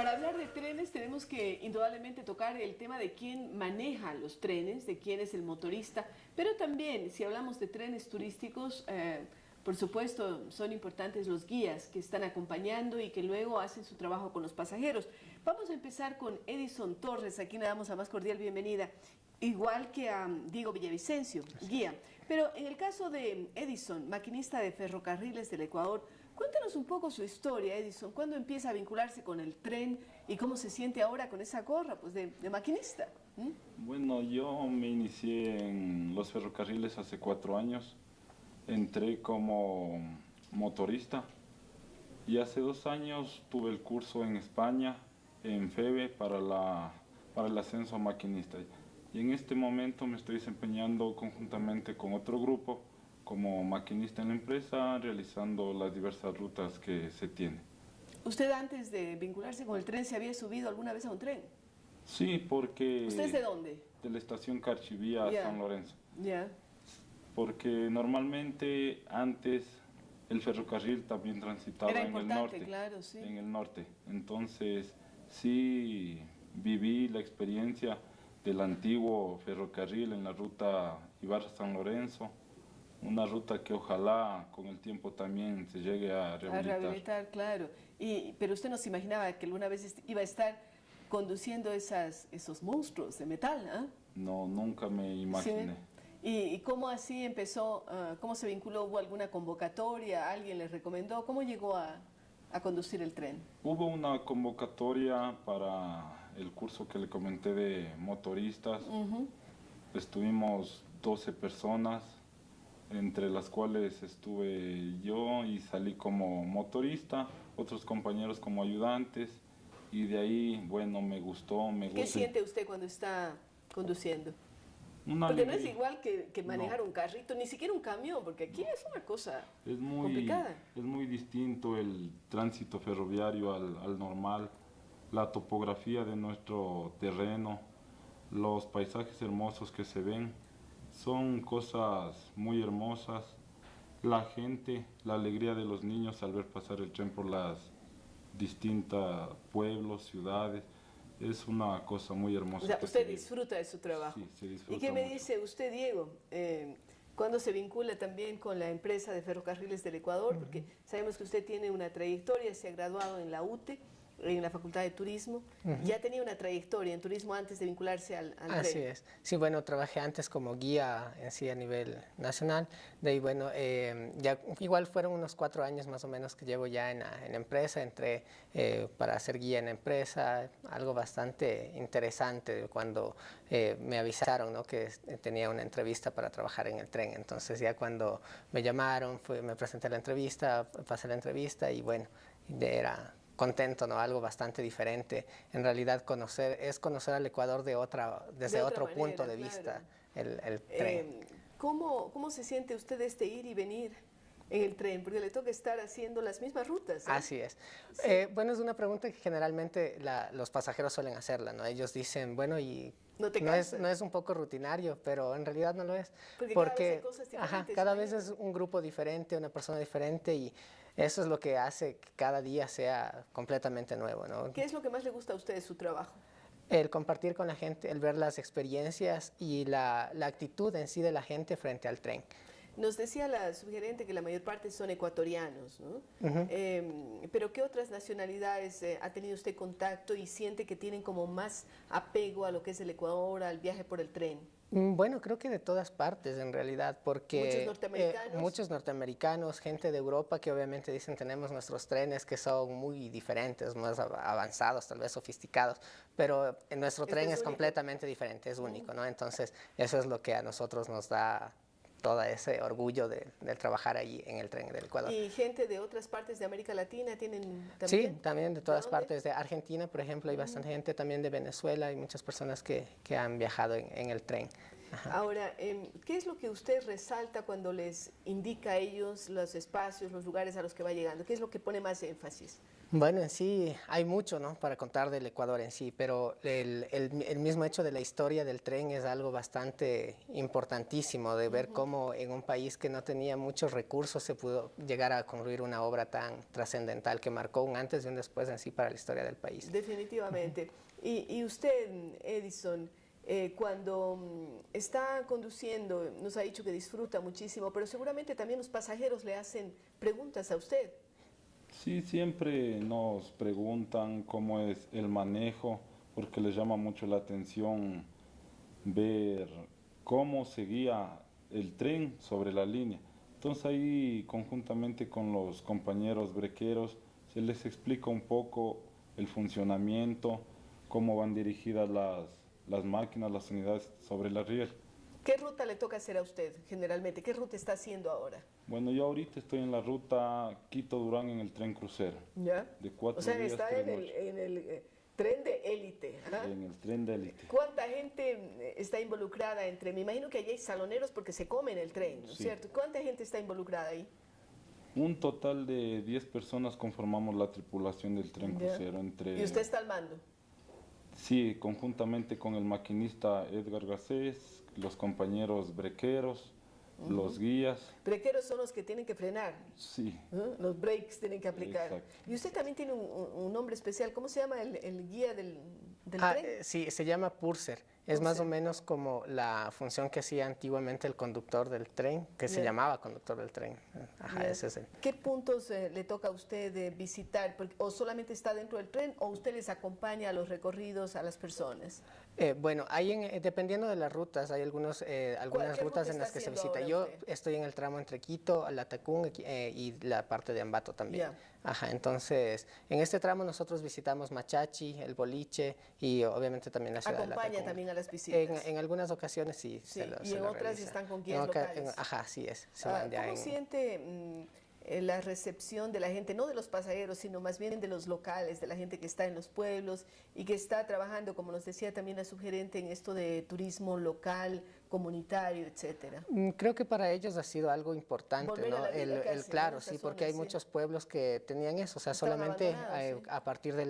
para hablar de trenes tenemos que indudablemente tocar el tema de quién maneja los trenes, de quién es el motorista, pero también si hablamos de trenes turísticos, por supuesto son importantes los guías que están acompañando y que luego hacen su trabajo con los pasajeros. Vamos a empezar con Edison Torres, aquí le damos la más cordial bienvenida, igual que a Diego Villavicencio, guía. Pero en el caso de Edison, maquinista de ferrocarriles del Ecuador, cuéntanos un poco su historia, Edison. ¿Cuándo empieza a vincularse con el tren y cómo se siente ahora con esa gorra de maquinista? Bueno, yo me inicié en los ferrocarriles hace 4 años. Entré como motorista y hace 2 años tuve el curso en España, en FEBE, para el ascenso a maquinista. Y en este momento me estoy desempeñando conjuntamente con otro grupo como maquinista en la empresa, realizando las diversas rutas que se tienen. ¿Usted antes de vincularse con el tren se había subido alguna vez a un tren? Sí, porque... ¿Usted es de dónde? De la estación Carchivía a San Lorenzo. Ya. Porque normalmente antes el ferrocarril también transitaba en el norte. Claro, sí. En el norte. Entonces sí viví la experiencia del antiguo ferrocarril en la ruta Ibarra-San Lorenzo. Una ruta que ojalá con el tiempo también se llegue a rehabilitar. A rehabilitar, claro. Pero usted no se imaginaba que alguna vez iba a estar conduciendo esos monstruos de metal, ¿eh? No, nunca me imaginé. Sí. ¿Y cómo así empezó? ¿Cómo se vinculó? ¿Hubo alguna convocatoria? ¿Alguien le recomendó? ¿Cómo llegó a conducir el tren? Hubo una convocatoria para el curso que le comenté de motoristas. Estuvimos 12 personas, entre las cuales estuve yo y salí como motorista, otros compañeros como ayudantes, y de ahí, bueno, me gustó, ¿Qué siente usted cuando está conduciendo? Una porque alegría. No es igual que manejar un carrito, ni siquiera un camión, porque aquí es una cosa complicada. Es muy distinto el tránsito ferroviario al normal, la topografía de nuestro terreno, los paisajes hermosos que se ven. Son cosas muy hermosas, la gente, la alegría de los niños al ver pasar el tren por las distintas pueblos, ciudades, es una cosa muy hermosa. O sea, usted disfruta de su trabajo. Sí, se disfruta. ¿Y qué me mucho. dice usted, Diego? ¿Cuándo se vincula también con la empresa de ferrocarriles del Ecuador? Porque sabemos que usted tiene una trayectoria, se ha graduado en la UTE, en la Facultad de Turismo, ya tenía una trayectoria en turismo antes de vincularse al tren. Así es. Sí, bueno, trabajé antes como guía en sí a nivel nacional, de ahí, bueno, ya igual fueron unos 4 años más o menos que llevo ya en la empresa, entré para ser guía en la empresa, algo bastante interesante cuando me avisaron, ¿no?, que tenía una entrevista para trabajar en el tren. Entonces ya cuando me llamaron, me presenté a la entrevista, pasé la entrevista y bueno, era contento, ¿no? Algo bastante diferente. En realidad conocer al Ecuador desde otro punto de vista, el tren. ¿Cómo se siente usted de ir y venir en el tren? Porque le toca estar haciendo las mismas rutas, ¿eh? Así es. Sí. Bueno, es una pregunta que generalmente los pasajeros suelen hacerla, ¿no? Ellos dicen, bueno, y no es un poco rutinario, pero en realidad no lo es. Porque cada vez hay cosas diferentes. Cada vez es un grupo diferente, una persona diferente, y eso es lo que hace que cada día sea completamente nuevo, ¿no? ¿Qué es lo que más le gusta a usted de su trabajo? El compartir con la gente, el ver las experiencias y la actitud en sí de la gente frente al tren. Nos decía la subgerente que la mayor parte son ecuatorianos, ¿no? Pero ¿qué otras nacionalidades ha tenido usted contacto y siente que tienen como más apego a lo que es el Ecuador, al viaje por el tren? Bueno, creo que de todas partes en realidad, porque muchos norteamericanos. Muchos norteamericanos, gente de Europa que obviamente dicen tenemos nuestros trenes que son muy diferentes, más avanzados, tal vez sofisticados, pero nuestro tren es completamente diferente, es único, ¿no? Entonces eso es lo que a nosotros nos da todo ese orgullo de trabajar allí en el tren del Ecuador. ¿Y gente de otras partes de América Latina tienen también? Sí, también de todas partes. De Argentina, por ejemplo, hay bastante gente, también de Venezuela, hay muchas personas que han viajado en el tren. Ahora, ¿qué es lo que usted resalta cuando les indica a ellos los espacios, los lugares a los que va llegando? ¿Qué es lo que pone más énfasis? Bueno, en sí hay mucho, ¿no?, para contar del Ecuador en sí, pero el mismo hecho de la historia del tren es algo bastante importantísimo, de ver cómo en un país que no tenía muchos recursos se pudo llegar a construir una obra tan trascendental que marcó un antes y un después en sí para la historia del país. Definitivamente. Y usted, Edison, cuando está conduciendo, nos ha dicho que disfruta muchísimo, pero seguramente también los pasajeros le hacen preguntas a usted. Sí, siempre nos preguntan cómo es el manejo, porque les llama mucho la atención ver cómo seguía el tren sobre la línea. Entonces ahí, conjuntamente con los compañeros brequeros, se les explica un poco el funcionamiento, cómo van dirigidas las máquinas, las unidades sobre la riel. ¿Qué ruta le toca hacer a usted generalmente? ¿Qué ruta está haciendo ahora? Bueno, yo ahorita estoy en la ruta Quito-Durán en el tren crucero. ¿Ya? De 4 O sea, días, está 3 en noches. el tren de élite. ¿Ah? En el tren de élite. ¿Cuánta gente está involucrada entre? Me imagino que allí hay saloneros porque se come en el tren, ¿no es Sí. cierto? ¿Cuánta gente está involucrada ahí? Un total de 10 personas conformamos la tripulación del tren ¿Ya? crucero. ¿Y usted está al mando? Sí, conjuntamente con el maquinista Edgar Garcés, los compañeros brequeros, los guías. Brequeros son los que tienen que frenar. Sí, ¿No? Los breaks tienen que aplicar. Exacto. Y usted también tiene un nombre especial. ¿Cómo se llama el guía del tren? Sí, se llama purser. Es más o menos como la función que hacía antiguamente el conductor del tren, que se Ya. llamaba conductor del tren. Ajá, Ya. ese es el. ¿Qué puntos le toca a usted visitar? ¿O solamente está dentro del tren o usted les acompaña a los recorridos a las personas? Bueno, dependiendo de las rutas, hay algunas ¿Qué rutas ruta en está las que se haciendo visita. ahora Yo usted? estoy en el tramo entre Quito, Latacún y la parte de Ambato también. Ya. Ajá, entonces, en este tramo nosotros visitamos Machachi, el Boliche y obviamente también la ciudad de ¿Acompaña Latacún. también a las visitas? En algunas ocasiones sí. Sí, y se en lo otras realiza. están con guías locales. Ajá, así es. Se van ya ¿Cómo siente la recepción de la gente, no de los pasajeros, sino más bien de los locales, de la gente que está en los pueblos y que está trabajando, como nos decía también la sugerente, en esto de turismo local, comunitario, etcétera? Creo que para ellos ha sido algo importante, Volver a ¿no? la vida casi, Claro, ¿no? sí, Esas porque hay zonas, sí. muchos pueblos que tenían eso, o sea, Estaban solamente abandonados, sí. a partir de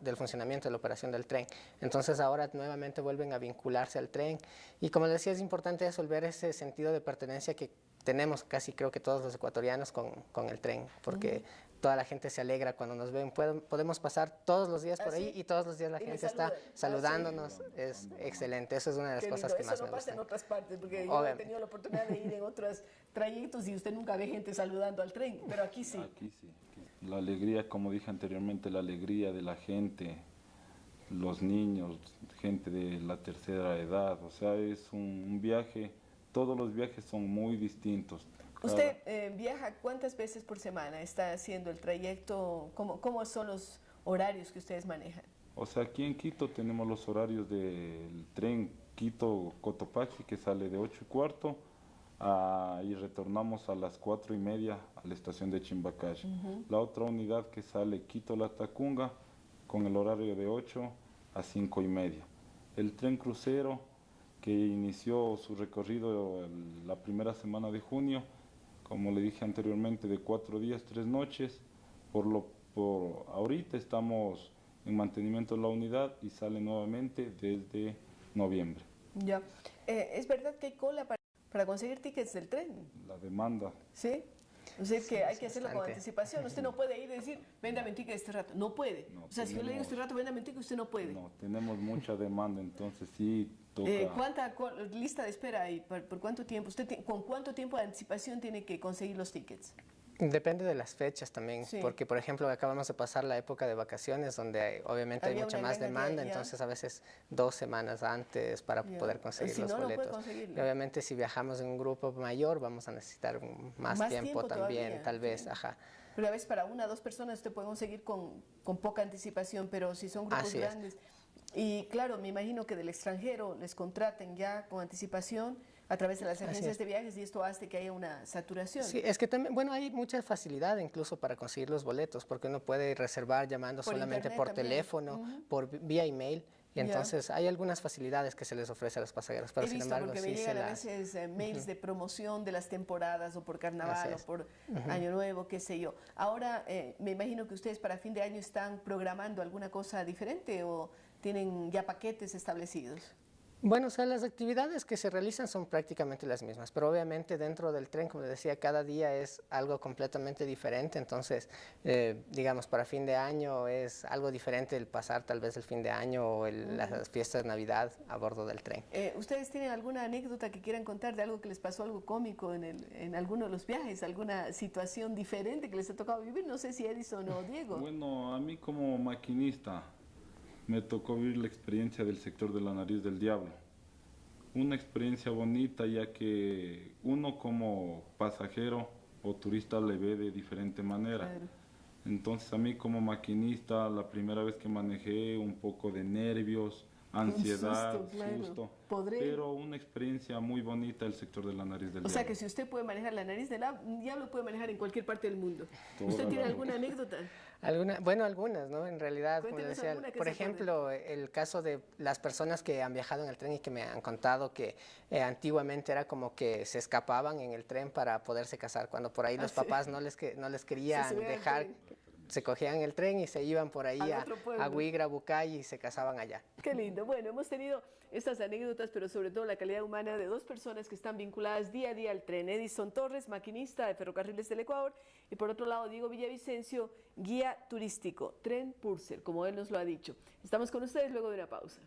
del funcionamiento de la operación del tren. Entonces ahora nuevamente vuelven a vincularse al tren y como les decía, es importante eso, el ver ese sentido de pertenencia que tenemos casi creo que todos los ecuatorianos con el tren, porque toda la gente se alegra cuando nos ven. Podemos pasar todos los días por ahí sí? y todos los días la Y le gente está saludan. saludándonos. Es excelente, eso es una de las Qué cosas lindo. que Eso más no me pasa en gustan. otras partes, porque yo he Obviamente. tenido la oportunidad de ir en otros trayectos y usted nunca ve gente saludando al tren, pero aquí sí. aquí sí. La alegría, como dije anteriormente, la alegría de la gente, los niños, gente de la tercera edad, o sea, es un viaje, todos los viajes son muy distintos. ¿Usted viaja cuántas veces por semana? ¿Está haciendo el trayecto? ¿Cómo son los horarios que ustedes manejan? O sea, aquí en Quito tenemos los horarios del tren Quito-Cotopaxi que sale de 8:15 y retornamos a las 4:30 a la estación de Chimbacash. La otra unidad que sale Quito-Latacunga con el horario de 8 a 5:30. El tren crucero que inició su recorrido la primera semana de junio, como le dije anteriormente, de 4 días, 3 noches. Por ahorita estamos en mantenimiento de la unidad y sale nuevamente desde noviembre. Ya. ¿Es verdad que hay cola para conseguir tickets del tren? La demanda, ¿Sí? O sea, que hay que hacerlo con bastante. anticipación. Usted no puede ir y decir, véndame un ticket este rato. No puede. No, O sea, si yo le digo este rato, véndame un ticket, usted no puede. no, tenemos mucha demanda, entonces sí toca. ¿Cuánta lista de espera hay? ¿Por cuánto tiempo? ¿Con cuánto tiempo de anticipación tiene que conseguir los tickets? Depende de las fechas también, Sí. porque por ejemplo acabamos de pasar la época de vacaciones donde obviamente hay Había mucha una más gran demanda, cantidad, ya. entonces a veces 2 semanas antes para Ya. poder conseguir Si los no, no puede boletos. conseguirlo. Y obviamente si viajamos en un grupo mayor vamos a necesitar más Más tiempo tiempo también, todavía, tal vez, sí. ajá. Pero a veces para 1 o 2 personas usted puede conseguir con poca anticipación, pero si son grupos Así es. grandes. Y claro, me imagino que del extranjero les contraten ya con anticipación a través de las agencias es. de viajes y esto hace que haya una saturación. Sí, es que también, bueno, hay mucha facilidad incluso para conseguir los boletos, porque uno puede reservar llamando Por solamente internet por también. teléfono, vía email, Y entonces hay algunas facilidades que se les ofrece a los pasajeros, pero He sin visto embargo porque me sí se llegan a las... veces mails de promoción de las temporadas o por carnaval o Así es. por Año Nuevo, qué sé yo. Ahora me imagino que ustedes para fin de año están programando alguna cosa diferente o tienen ya paquetes establecidos. Bueno, o sea, las actividades que se realizan son prácticamente las mismas, pero obviamente dentro del tren, como decía, cada día es algo completamente diferente, entonces, digamos, para fin de año es algo diferente el pasar tal vez el fin de año o las fiestas de Navidad a bordo del tren. ¿Ustedes tienen alguna anécdota que quieran contar de algo que les pasó, algo cómico en alguno de los viajes, alguna situación diferente que les ha tocado vivir? No sé si Edison o Diego. Bueno, a mí como maquinista me tocó vivir la experiencia del sector de la Nariz del Diablo. Una experiencia bonita ya que uno como pasajero o turista le ve de diferente manera. Claro. Entonces a mí como maquinista la primera vez que manejé un poco de nervios, ansiedad, susto, claro. susto, ¿Podré? pero una experiencia muy bonita el sector de la Nariz del Diablo. O sea que si usted puede manejar la nariz del diablo, puede manejar en cualquier parte del mundo. Toda ¿Usted tiene la- alguna anécdota? Bueno, algunas, ¿no? En realidad, como Cuéntenos decía, alguna que por se acuerde. ejemplo, el caso de las personas que han viajado en el tren y que me han contado que antiguamente era como que se escapaban en el tren para poderse casar, cuando por ahí los sí. papás no les querían subían al dejar, tren. se cogían el tren y se iban por ahí Al otro pueblo. a Huigra, Bucay y se casaban allá. Qué lindo. Bueno, hemos tenido estas anécdotas, pero sobre todo la calidad humana de dos personas que están vinculadas día a día al tren. Edison Torres, maquinista de Ferrocarriles del Ecuador, y por otro lado Diego Villavicencio, guía turístico, Tren Purser, como él nos lo ha dicho. Estamos con ustedes luego de una pausa.